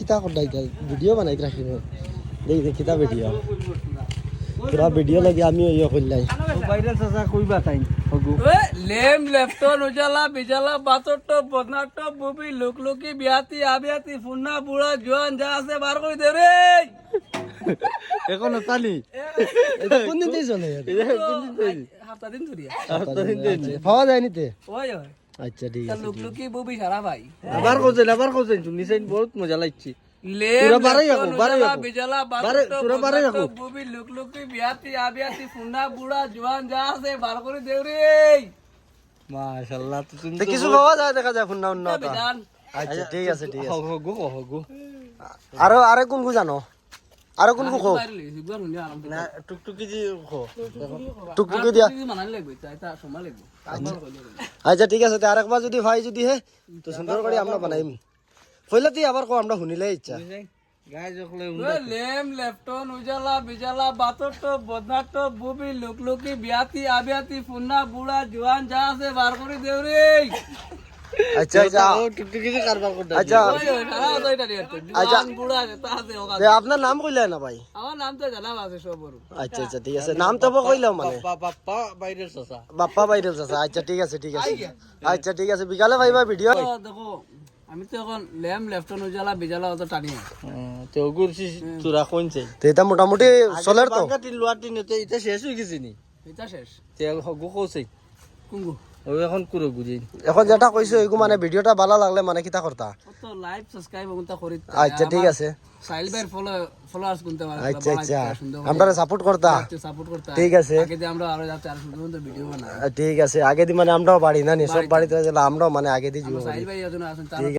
কিতা করলাই ভিডিও বানাই রাখিব দেখ দেখ কিতা ভিডিও পুরা ভিডিও লাগি আমি ইয়ে করলাই ভাইরাল চাচা কইবা তাই হগু লেম লেফটন উজালা বিজালা বাতর টপ বদনার টপ বুবি লুকলুকি বিয়াতি আবিয়াতি ফুন্না বুড়া জোয়ান যা আছে বার করে দে রে এখনো চালি এটা কোন দিন থেকে চলে হাফতা দিন ধরিয়া পাওয়া যায় নিতে ওই ওই আচ্ছা ঠিক আছে লুকলুকি বুবি সারা ভাই আবার কোজেন শুনিছেন বহুত মজা লাগছে লেম তোরা বাড়াই রাখো, লেফটন বাড়াই উজালা রাখো। বিজালা তোরা বাড়াই রাখো। বুবি লুকলুকি বিয়াতি আবিয়াতি ফুন্না বুড়া জোয়ান যা আছে বার করে দে রে মাশাআল্লাহ তো তুমি কিছু পাওয়া যায় দেখা যায় ফুন্না উন্না বিধান আচ্ছা ঠিক আছে ঠিক আছে হগু আরে কোন কো জানো আরে কোন কো পারলি সিগবার হুনি আরাম না টুকটুকি জি খো টুকটুকি দিয়া মানান লাগবে তাই তা সময় লাগবে আচ্ছা ঠিক আছে আরেকবার যদি ভাই যদি হে তো সুন্দর করে আমরা বানাইম কইলাতি আবার কো আমরা শুনিলে ইচ্ছা গায় জকলে লেম লেফটন উজালা বিজালা বাতর টপ বদনার টপ বুবি লুকলুকি বিয়াতি আবিয়াতি ফুন্না বুড়া জোয়ান যা আছে বার করে দেও রে আচ্ছা আচ্ছা টুকটুকি জি কারবার করতে আচ্ছা ওই ওই সারা তো এটা দিয়ে জোয়ান বুড়া তা আছে ওকা আপনার নাম কইলে না ভাই আমার নাম তো জানা আছে সব বড় আচ্ছা আচ্ছা ঠিক আছে নাম তো কইলাম মানে বাপ্পা বাইরের চাচা বাপ্পা ভাইরাল আছে আচ্ছা ঠিক আছে ঠিক আছে আচ্ছা ঠিক আছে বিকালে ভাইবা ভিডিও তো দেখো আমি তো এখন লেম লেফটন উজালা বিজালা অত টানি তো গুরছি তোরা কোনছে তো এটা মোটামুটি চলের তো বাঙ্গাটি লোয়াটি নিতে এটা শেষ হয়ে গেছে নি এটা শেষ তে হগু কোসে কুঙ্গু ওই এখন কুরো গুজি এখন যেটা কইছো এগু মানে ভিডিওটা ভালো লাগলে মানে কিতা করতা কত লাইভ সাবস্ক্রাইব কোনটা করি আচ্ছা ঠিক আছে সাইল ভাই ফলোয়ার্স কোনটা মারা আচ্ছা আচ্ছা আমরা সাপোর্ট করতা সাপোর্ট করতে ঠিক আছে আগে যে আমরা আরো 400 পর্যন্ত ভিডিও বানাই ঠিক আছে আগে দি মানে আমরাও বাড়ি না নি সব বাড়িতে আমরাও মানে আগে দি সাইল ভাই এজন্য আছেন তার